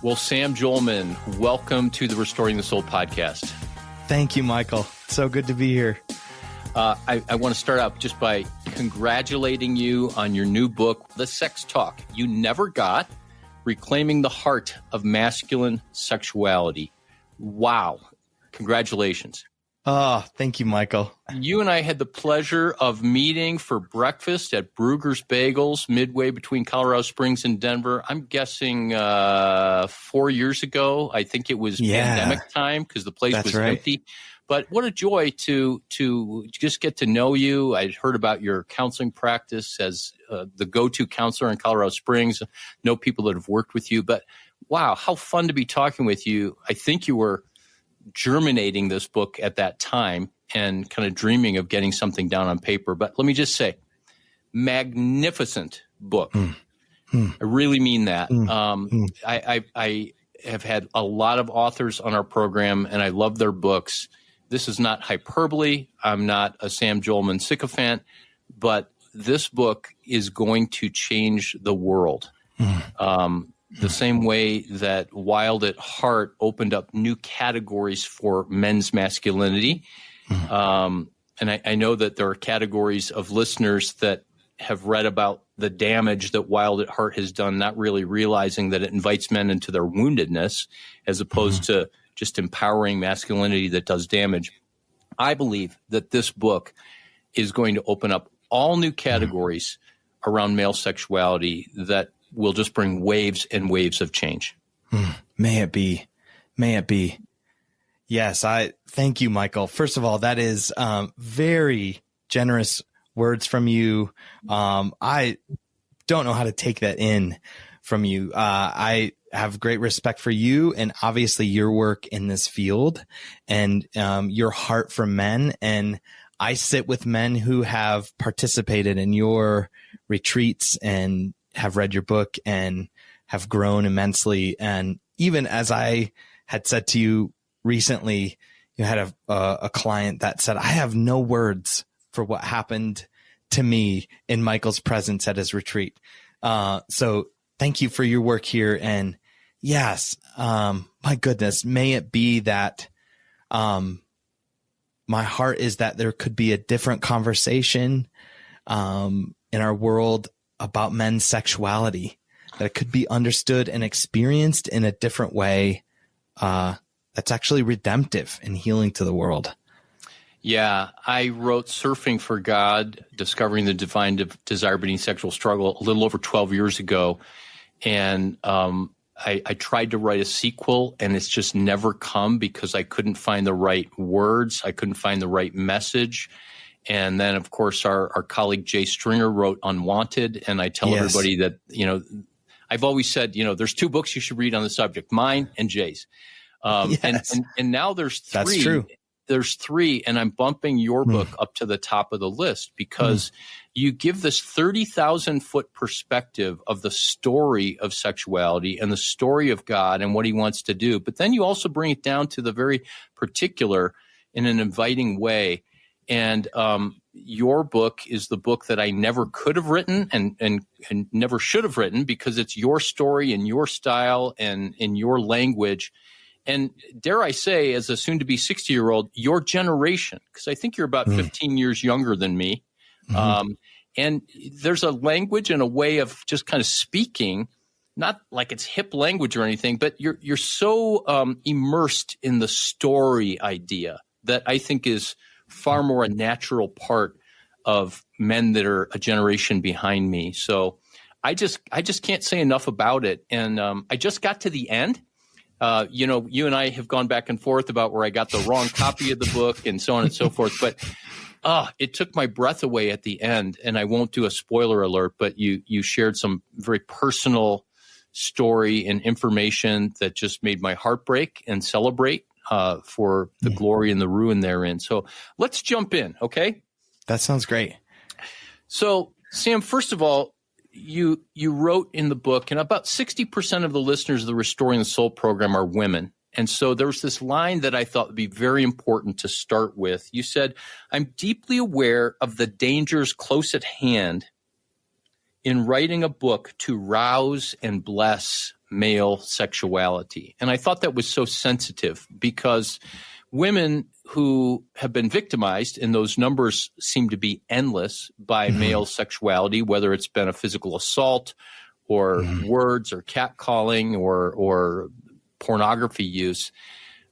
Well, Sam Jolman, welcome to the Restoring the Soul podcast. Thank you, Michael. So good to be here. I want to start out just by congratulating you on your new book, The Sex Talk You Never Got, Reclaiming the Heart of Masculine Sexuality. Wow. Congratulations. Oh, thank you, Michael. You and I had the pleasure of meeting for breakfast at Brugger's Bagels, midway between Colorado Springs and Denver. I'm guessing 4 years ago. I think it was pandemic time because the place was empty. But what a joy to just get to know you. I'd heard about your counseling practice as the go-to counselor in Colorado Springs, know people that have worked with you. But wow, how fun to be talking with you. I think you were germinating this book at that time and kind of dreaming of getting something down on paper. But let me just say, magnificent book. I really mean that. I have had a lot of authors on our program, and I love their books. This is not hyperbole. I'm not a Sam Jolman sycophant, but this book is going to change the world. The same way that Wild at Heart opened up new categories for men's masculinity. And I know that there are categories of listeners that have read about the damage that Wild at Heart has done, not really realizing that it invites men into their woundedness as opposed to just empowering masculinity that does damage. I believe that this book is going to open up all new categories around male sexuality that will just bring waves and waves of change. May it be. May it be. Yes, I thank you, Michael. First of all, that is very generous words from you. I don't know how to take that in from you. I have great respect for you and obviously your work in this field and your heart for men. And I sit with men who have participated in your retreats and have read your book and have grown immensely. And even as I had said to you recently, you had a client that said, I have no words for what happened to me in Michael's presence at his retreat. So thank you for your work here. And yes, my goodness, may it be that my heart is that there could be a different conversation in our world about men's sexuality, that it could be understood and experienced in a different way that's actually redemptive and healing to the world. Yeah, I wrote Surfing for God, Discovering the Divine Desire Beneath Sexual Struggle a little over 12 years ago. And I tried to write a sequel, and it's just never come because I couldn't find the right words. I couldn't find the right message. And then, of course, our colleague Jay Stringer wrote Unwanted. And I tell everybody that, I've always said, there's two books you should read on the subject, mine and Jay's. And now there's three. That's true. There's three, and I'm bumping your book up to the top of the list because you give this 30,000-foot perspective of the story of sexuality and the story of God and what he wants to do. But then you also bring it down to the very particular in an inviting way. And your book is the book that I never could have written and never should have written because it's your story and your style and in your language. And dare I say, as a soon-to-be 60-year-old, your generation, because I think you're about 15 years younger than me, and there's a language and a way of just kind of speaking, not like it's hip language or anything, but you're so immersed in the story idea that I think is far more a natural part of men that are a generation behind me. So I just can't say enough about it. And I just got to the end. You and I have gone back and forth about where I got the wrong copy of the book and so on and so forth. But it took my breath away at the end. And I won't do a spoiler alert, but you shared some very personal story and information that just made my heart break and celebrate for the glory and the ruin therein. So let's jump in, okay? That sounds great. So, Sam, first of all, you wrote in the book, and about 60% of the listeners of the Restoring the Soul program are women. And so there was this line that I thought would be very important to start with. You said, I'm deeply aware of the dangers close at hand in writing a book to rouse and bless male sexuality. And I thought that was so sensitive because women who have been victimized, and those numbers seem to be endless, by male sexuality, whether it's been a physical assault or words or catcalling or pornography use,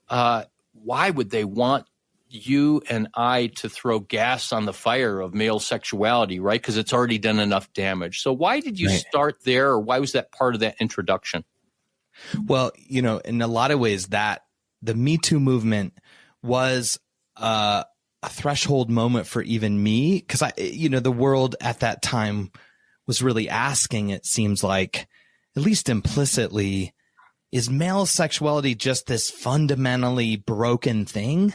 why would they want you and I to throw gas on the fire of male sexuality, right? Because it's already done enough damage. So why did you start there, or why was that part of that introduction? Well, in a lot of ways, that the Me Too movement was a threshold moment for even me, because the world at that time was really asking, it seems like, at least implicitly, is male sexuality just this fundamentally broken thing?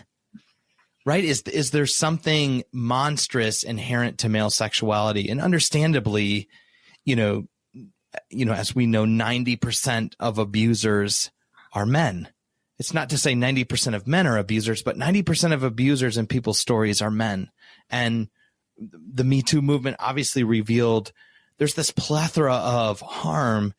Right? Is there something monstrous inherent to male sexuality? And understandably, as we know, 90% of abusers are men. It's not to say 90% of men are abusers, but 90% of abusers in people's stories are men. And the Me Too movement obviously revealed there's this plethora of harm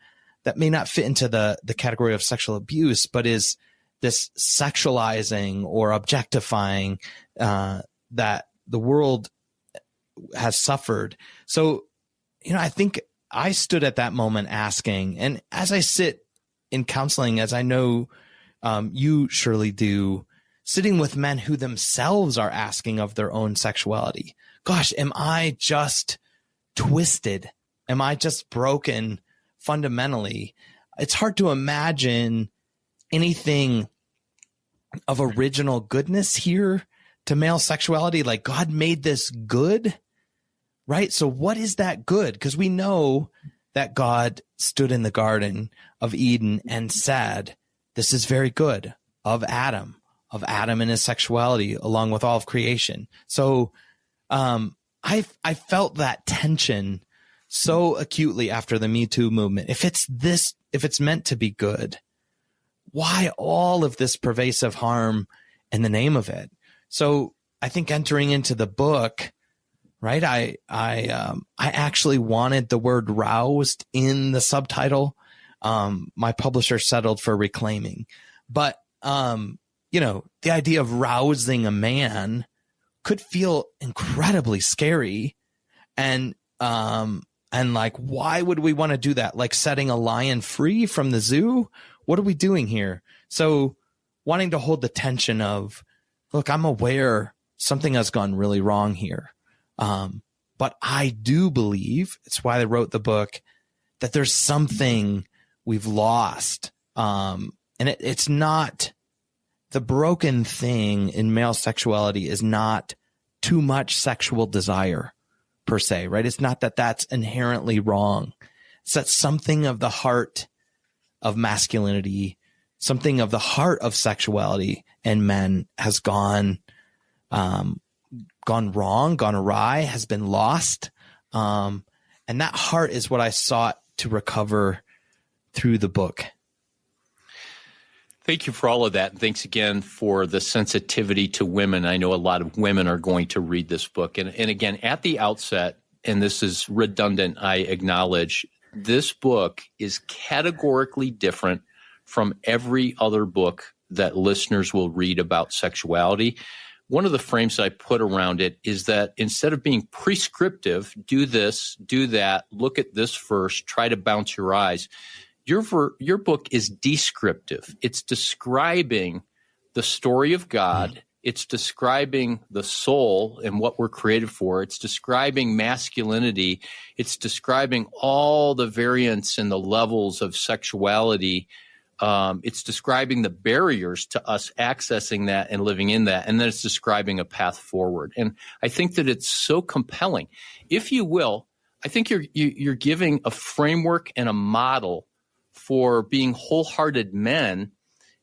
that may not fit into the category of sexual abuse, but is this sexualizing or objectifying that the world has suffered. So, I think I stood at that moment asking, and as I sit in counseling, as I know you surely do, sitting with men who themselves are asking of their own sexuality. Gosh, am I just twisted? Am I just broken fundamentally? It's hard to imagine anything of original goodness here to male sexuality. Like, God made this good, right? So what is that good? Because we know that God stood in the Garden of Eden and said, this is very good, of Adam and his sexuality, along with all of creation. So I felt that tension so acutely after the Me Too movement. If it's meant to be good, why all of this pervasive harm in the name of it? So I think entering into the book, right, I actually wanted the word roused in the subtitle. My publisher settled for reclaiming, but the idea of rousing a man could feel incredibly scary, and like, why would we want to do that? Like setting a lion free from the zoo? What are we doing here? So wanting to hold the tension of, look, I'm aware something has gone really wrong here. But I do believe, it's why I wrote the book, that there's something we've lost. And it's not, the broken thing in male sexuality is not too much sexual desire per se, right? It's not that that's inherently wrong. It's that something of the heart of masculinity, something of the heart of sexuality in men has gone wrong, gone awry, has been lost. And that heart is what I sought to recover through the book. Thank you for all of that. And thanks again for the sensitivity to women. I know a lot of women are going to read this book. And again, at the outset, and this is redundant, I acknowledge, this book is categorically different from every other book that listeners will read about sexuality. One of the frames that I put around it is that instead of being prescriptive, do this, do that, look at this first, try to bounce your eyes, your book is descriptive. It's describing the story of God. It's describing the soul and what we're created for. It's describing masculinity. It's describing all the variants and the levels of sexuality. It's describing the barriers to us accessing that and living in that. And then it's describing a path forward. And I think that it's so compelling. If you will, I think you're giving a framework and a model for being wholehearted men.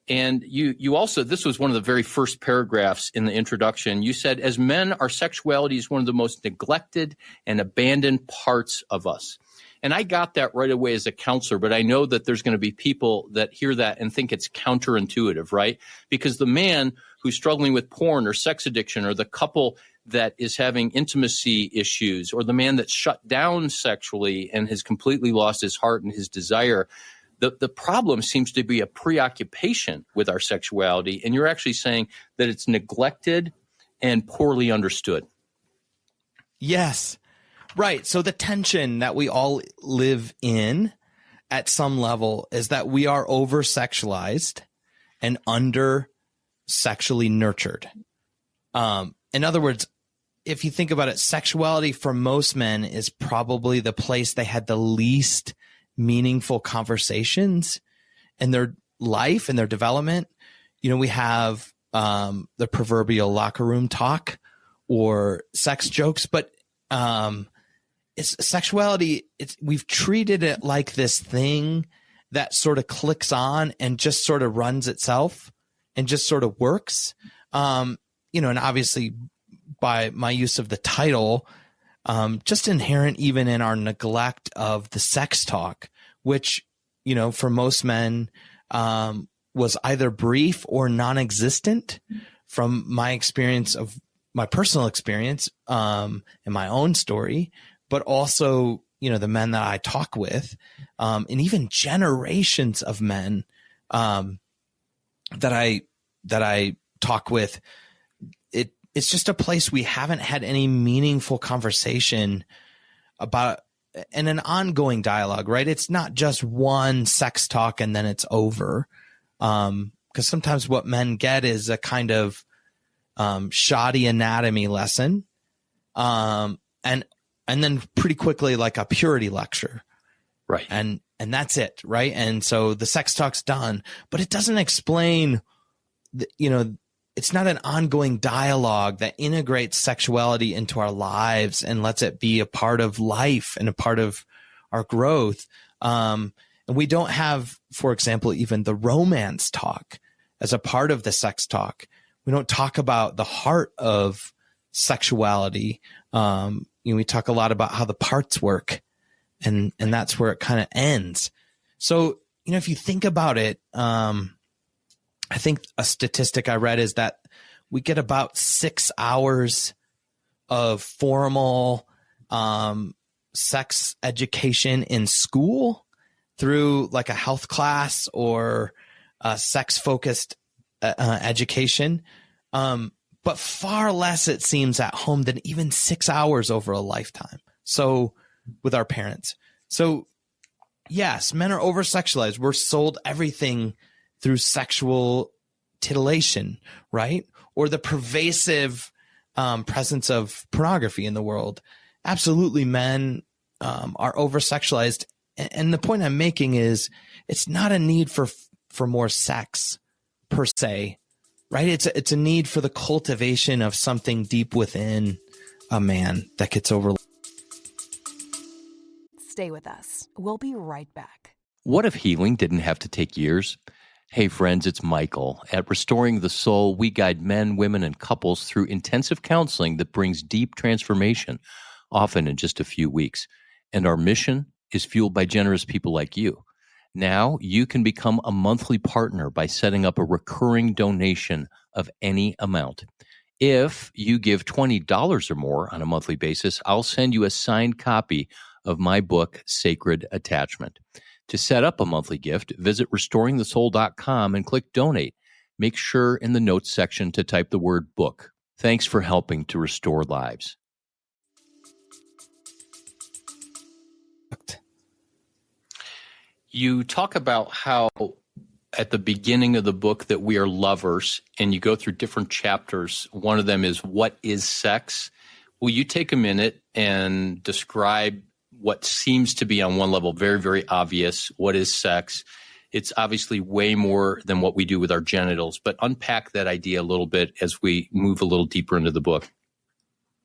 And you also, this was one of the very first paragraphs in the introduction. You said, as men, our sexuality is one of the most neglected and abandoned parts of us. And I got that right away as a counselor, but I know that there's going to be people that hear that and think it's counterintuitive, right? Because the man who's struggling with porn or sex addiction, or the couple that is having intimacy issues, or the man that's shut down sexually and has completely lost his heart and his desire, The problem seems to be a preoccupation with our sexuality, and you're actually saying that it's neglected and poorly understood. Yes, right. So the tension that we all live in at some level is that we are over sexualized and under sexually nurtured. In other words, if you think about it, sexuality for most men is probably the place they had the least meaningful conversations in their life and their development. You know, we have the proverbial locker room talk or sex jokes, but it's sexuality. We've treated it like this thing that sort of clicks on and just sort of runs itself and just sort of works. You know, and obviously by my use of the title, just inherent even in our neglect of the sex talk, which, you know, for most men was either brief or non-existent. From my experience of my personal experience and my own story, but also, you know, the men that I talk with, and even generations of men that I talk with. It's just a place we haven't had any meaningful conversation about, and an ongoing dialogue, right? It's not just one sex talk and then it's over. Because sometimes what men get is a kind of shoddy anatomy lesson, and then pretty quickly like a purity lecture, right? And that's it, right? And so the sex talk's done, but it doesn't explain, you know, it's not an ongoing dialogue that integrates sexuality into our lives and lets it be a part of life and a part of our growth. And we don't have, for example, even the romance talk as a part of the sex talk. We don't talk about the heart of sexuality. You know, we talk a lot about how the parts work, and that's where it kind of ends. So, you know, if you think about it, I think a statistic I read is that we get about 6 hours of formal sex education in school through like a health class or sex-focused education, but far less, it seems, at home than even 6 hours over a lifetime. So with our parents. So yes, men are over-sexualized. We're sold everything through sexual titillation, right? Or the pervasive presence of pornography in the world. Absolutely, men are over-sexualized. And the point I'm making is it's not a need for more sex per se, right? It's a need for the cultivation of something deep within a man that gets overlooked. Stay with us. We'll be right back. What if healing didn't have to take years? Hey friends, it's Michael. At Restoring the Soul, we guide men, women, and couples through intensive counseling that brings deep transformation, often in just a few weeks. And our mission is fueled by generous people like you. Now you can become a monthly partner by setting up a recurring donation of any amount. If you give $20 or more on a monthly basis, I'll send you a signed copy of my book, Sacred Attachment. To set up a monthly gift, visit restoringthesoul.com and click donate. Make sure in the notes section to type the word book. Thanks for helping to restore lives. You talk about how at the beginning of the book that we are lovers, and you go through different chapters. One of them is what is sex? Will you take a minute and describe what seems to be on one level very, very obvious? What is sex? It's obviously way more than what we do with our genitals, but unpack that idea a little bit as we move a little deeper into the book.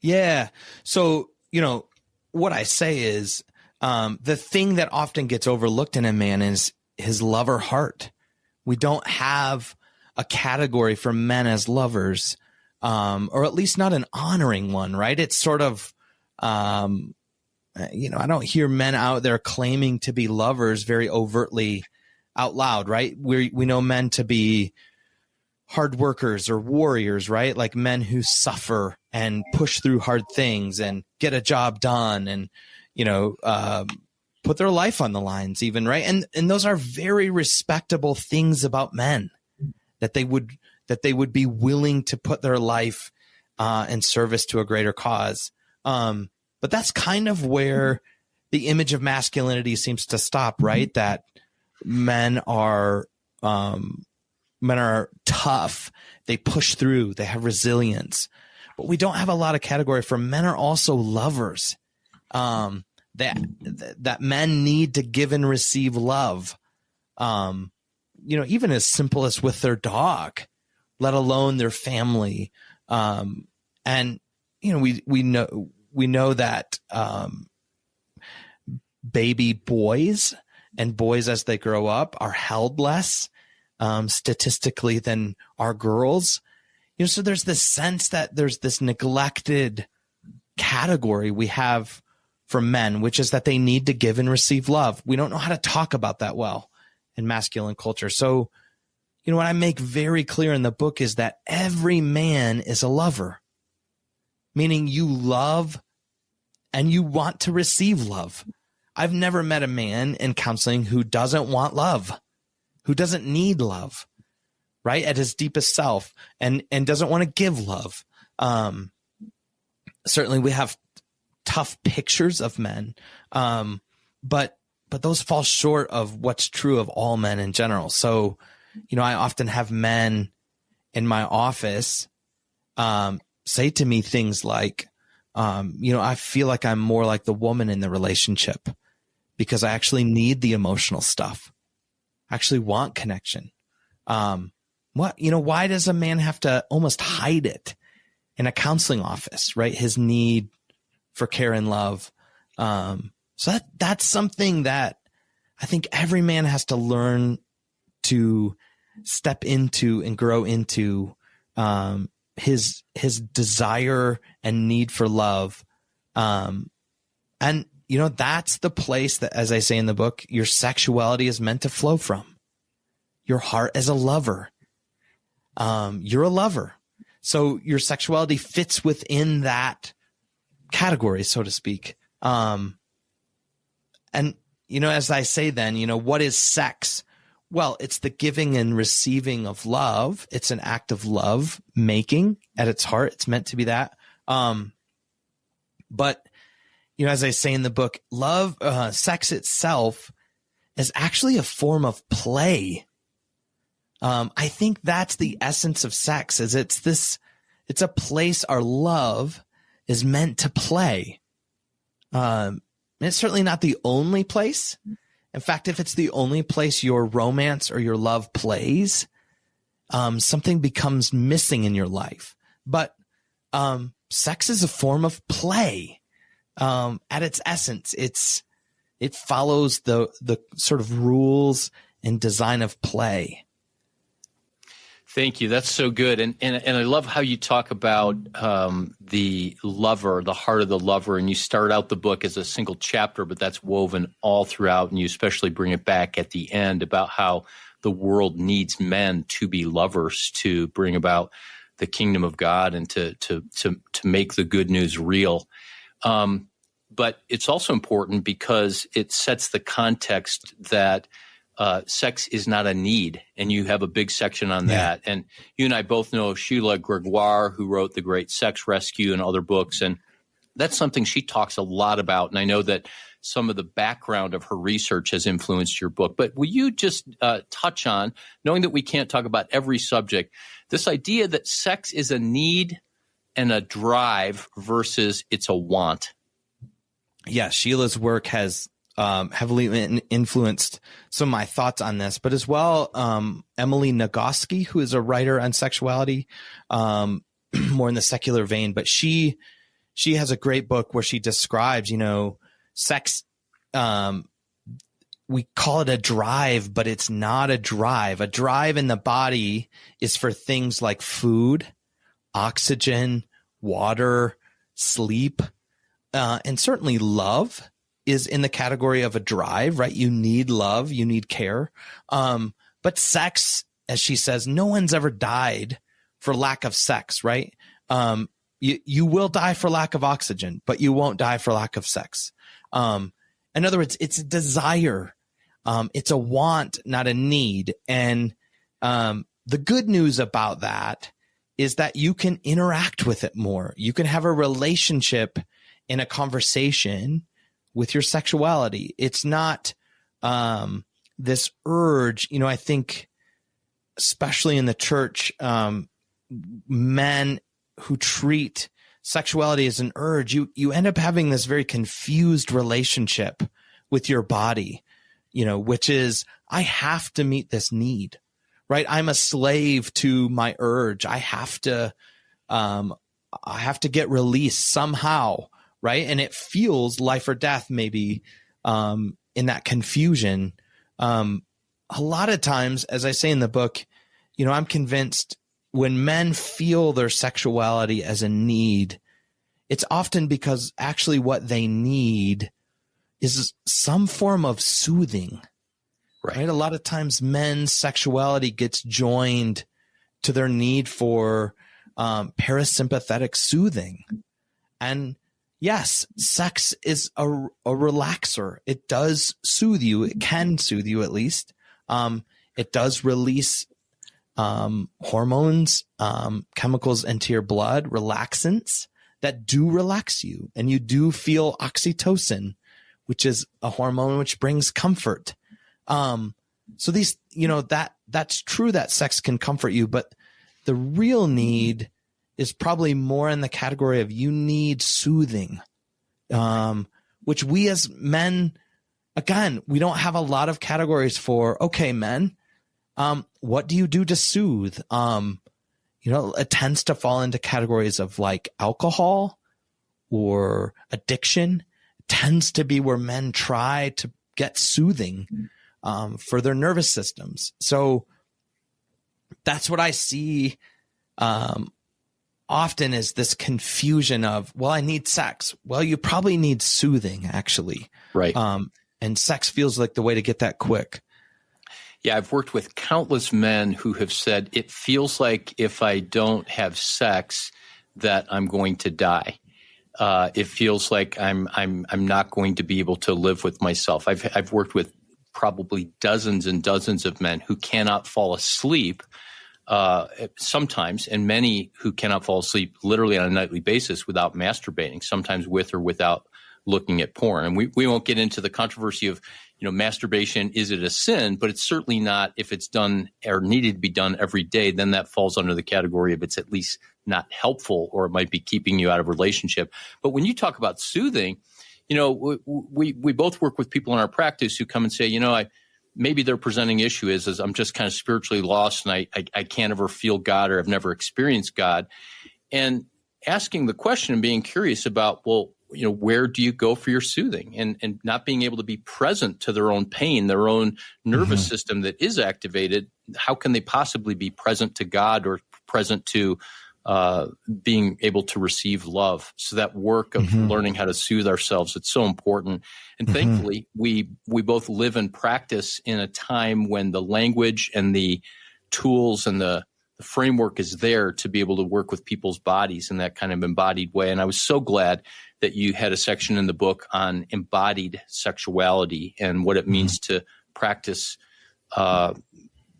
Yeah. So, you know, what I say is the thing that often gets overlooked in a man is his lover heart. We don't have a category for men as lovers, or at least not an honoring one, right? It's sort of, you know, I don't hear men out there claiming to be lovers very overtly out loud, right? We know men to be hard workers or warriors, right? Like men who suffer and push through hard things and get a job done and, you know, put their life on the lines even, right? And those are very respectable things about men, that they would be willing to put their life in service to a greater cause. But that's kind of where the image of masculinity seems to stop, right? That men are tough, they push through, they have resilience. But we don't have a lot of category for men are also lovers. That men need to give and receive love. Even as simple as with their dog, let alone their family. And we know that baby boys and boys as they grow up are held less statistically than our girls. So there's this sense that there's this neglected category we have for men, which is that they need to give and receive love. We don't know how to talk about that well in masculine culture. So, what I make very clear in the book is that every man is a lover, meaning you love and you want to receive love. I've never met a man in counseling who doesn't want love, who doesn't need love, right, at his deepest self, and doesn't want to give love. Certainly we have tough pictures of men, but those fall short of what's true of all men in general. So, I often have men in my office say to me things like, I feel like I'm more like the woman in the relationship because I actually need the emotional stuff. I actually want connection. Why does a man have to almost hide it in a counseling office, right? His need for care and love. So that's something that I think every man has to learn to step into and grow into, his desire and need for love. And that's the place that, as I say in the book, your sexuality is meant to flow from. Your heart as a lover. You're a lover. So your sexuality fits within that category, so to speak. And, as I say then, what is sex? Well, it's the giving and receiving of love. It's an act of love making at its heart. It's meant to be that. But, as I say in the book, sex itself is actually a form of play. I think that's the essence of sex, is it's a place our love is meant to play. It's certainly not the only place. In fact, if it's the only place your romance or your love plays, something becomes missing in your life. But sex is a form of play. At its essence, it follows the sort of rules and design of play. Thank you. That's so good. And I love how you talk about the lover, the heart of the lover. And you start out the book as a single chapter, but that's woven all throughout. And you especially bring it back at the end about how the world needs men to be lovers, to bring about the kingdom of God and to make the good news real. But it's also important because it sets the context that sex is not a need, and you have a big section on that. And you and I both know Sheila Gregoire, who wrote The Great Sex Rescue and other books, and that's something she talks a lot about. And I know that some of the background of her research has influenced your book. But will you just touch on, knowing that we can't talk about every subject, this idea that sex is a need and a drive versus it's a want? Yeah, Sheila's work has heavily influenced some of my thoughts on this, but as well, Emily Nagoski, who is a writer on sexuality, more in the secular vein, but she has a great book where she describes, sex. We call it a drive, but it's not a drive. A drive in the body is for things like food, oxygen, water, sleep, and certainly love is in the category of a drive, right? You need love, you need care. But sex, as she says, no one's ever died for lack of sex, right? You will die for lack of oxygen, but you won't die for lack of sex. In other words, it's a desire. It's a want, not a need. And the good news about that is that you can interact with it more. You can have a relationship in a conversation with your sexuality. It's not this urge. I think especially in the church, men who treat sexuality as an urge, you end up having this very confused relationship with your body, which is, I have to meet this need, right? I'm a slave to my urge. I have to get released somehow, right? And it feels life or death, maybe, in that confusion. A lot of times, as I say in the book, I'm convinced when men feel their sexuality as a need, it's often because actually what they need is some form of soothing, right? A lot of times men's sexuality gets joined to their need for parasympathetic soothing. And yes, sex is a relaxer. It does soothe you. It can soothe you at least. It does release hormones, chemicals into your blood, relaxants that do relax you. And you do feel oxytocin, which is a hormone which brings comfort. So these, that's true that sex can comfort you, but the real need is probably more in the category of you need soothing, which we as men, again, we don't have a lot of categories for. Okay, men, what do you do to soothe? It tends to fall into categories of like alcohol or addiction. It tends to be where men try to get soothing for their nervous systems. So that's what I see often is this confusion of, well, I need sex. Well, you probably need soothing, actually. Right. And sex feels like the way to get that quick. Yeah, I've worked with countless men who have said, it feels like if I don't have sex that I'm going to die. It feels like I'm not going to be able to live with myself. I've worked with probably dozens and dozens of men who cannot fall asleep sometimes, and many who cannot fall asleep literally on a nightly basis without masturbating, sometimes with or without looking at porn. And we won't get into the controversy of, masturbation, is it a sin? But it's certainly not, if it's done or needed to be done every day, then that falls under the category of it's at least not helpful, or it might be keeping you out of relationship. But when you talk about soothing, we both work with people in our practice who come and say, maybe their presenting issue is I'm just kind of spiritually lost and I can't ever feel God, or I've never experienced God. And asking the question and being curious about, well, where do you go for your soothing, and not being able to be present to their own pain, their own nervous system that is activated. How can they possibly be present to God or present to being able to receive love? So that work of learning how to soothe ourselves, it's so important. And thankfully, we both live and practice in a time when the language and the tools and the framework is there to be able to work with people's bodies in that kind of embodied way. And I was so glad that you had a section in the book on embodied sexuality and what it means to practice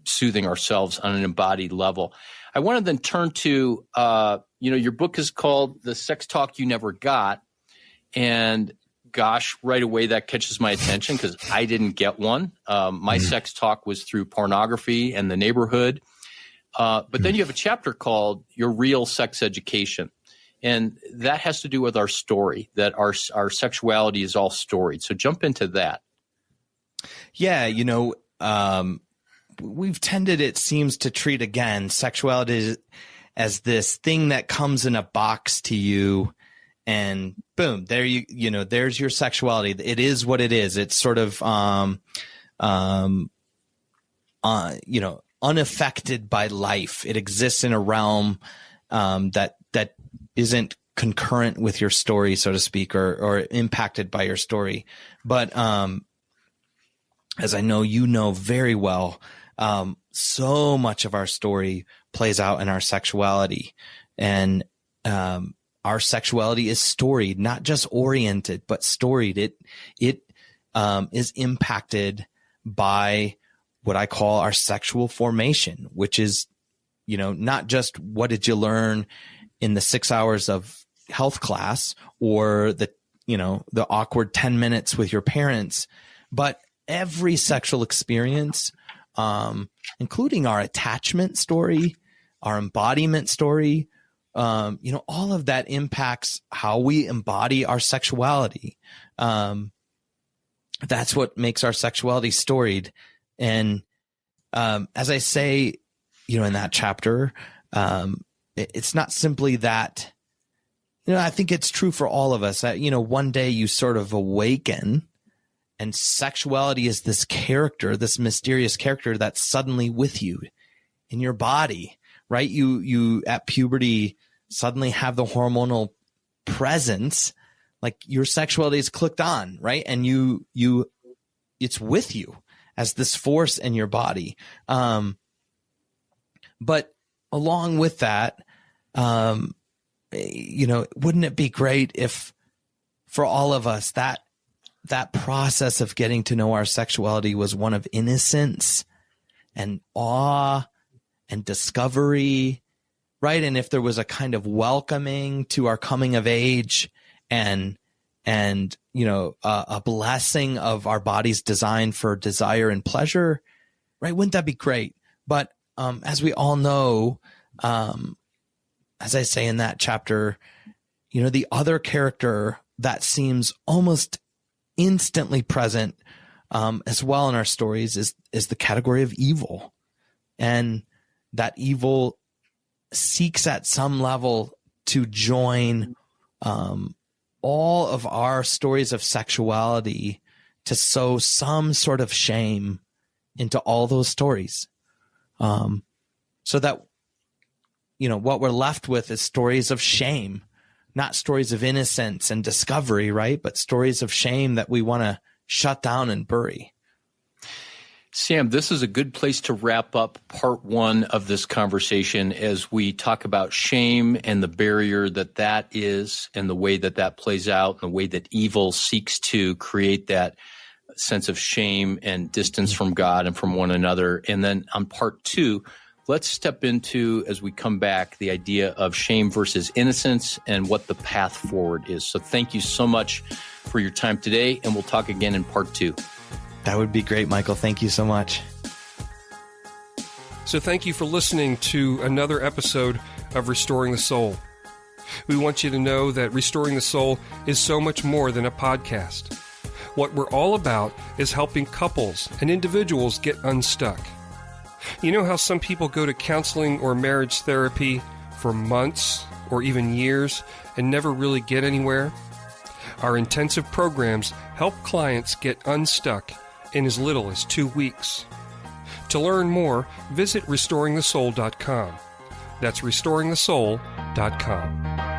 soothing ourselves on an embodied level. I want to then turn to, your book is called The Sex Talk You Never Got. And gosh, right away that catches my attention because I didn't get one. My sex talk was through pornography and the neighborhood. But then you have a chapter called Your Real Sex Education. And that has to do with our story, that our sexuality is all storied. So jump into that. Yeah, we've tended, it seems, to treat, again, sexuality as this thing that comes in a box to you, and boom, there there's your sexuality. It is what it is. It's sort of, unaffected by life. It exists in a realm that isn't concurrent with your story, so to speak, or impacted by your story. But as I know very well, so much of our story plays out in our sexuality, and our sexuality is storied, not just oriented, but storied. It is impacted by what I call our sexual formation, which is, not just what did you learn in the 6 hours of health class or the awkward 10 minutes with your parents, but every sexual experience, including our attachment story, our embodiment story, all of that impacts how we embody our sexuality. That's what makes our sexuality storied. And as I say, in that chapter, it's not simply that, I think it's true for all of us that, one day you sort of awaken and sexuality is this character, this mysterious character that's suddenly with you in your body, right? You at puberty suddenly have the hormonal presence, like your sexuality is clicked on, right? And it's with you as this force in your body. But along with that, wouldn't it be great if for all of us that process of getting to know our sexuality was one of innocence and awe and discovery, right? And if there was a kind of welcoming to our coming of age and a blessing of our body's design for desire and pleasure, right? Wouldn't that be great? But as we all know, as I say in that chapter, the other character that seems almost instantly present as well in our stories is the category of evil. And that evil seeks at some level to join all of our stories of sexuality to sow some sort of shame into all those stories. So that, what we're left with is stories of shame, not stories of innocence and discovery, right? But stories of shame that we want to shut down and bury. Sam, this is a good place to wrap up part one of this conversation as we talk about shame and the barrier that is and the way that plays out and the way that evil seeks to create that sense of shame and distance from God and from one another. And then on part two, let's step into, as we come back, the idea of shame versus innocence and what the path forward is. So thank you so much for your time today, and we'll talk again in part two. That would be great, Michael. Thank you so much. So thank you for listening to another episode of Restoring the Soul. We want you to know that Restoring the Soul is so much more than a podcast. What we're all about is helping couples and individuals get unstuck. You know how some people go to counseling or marriage therapy for months or even years and never really get anywhere? Our intensive programs help clients get unstuck in as little as 2 weeks. To learn more, visit restoringthesoul.com. That's restoringthesoul.com.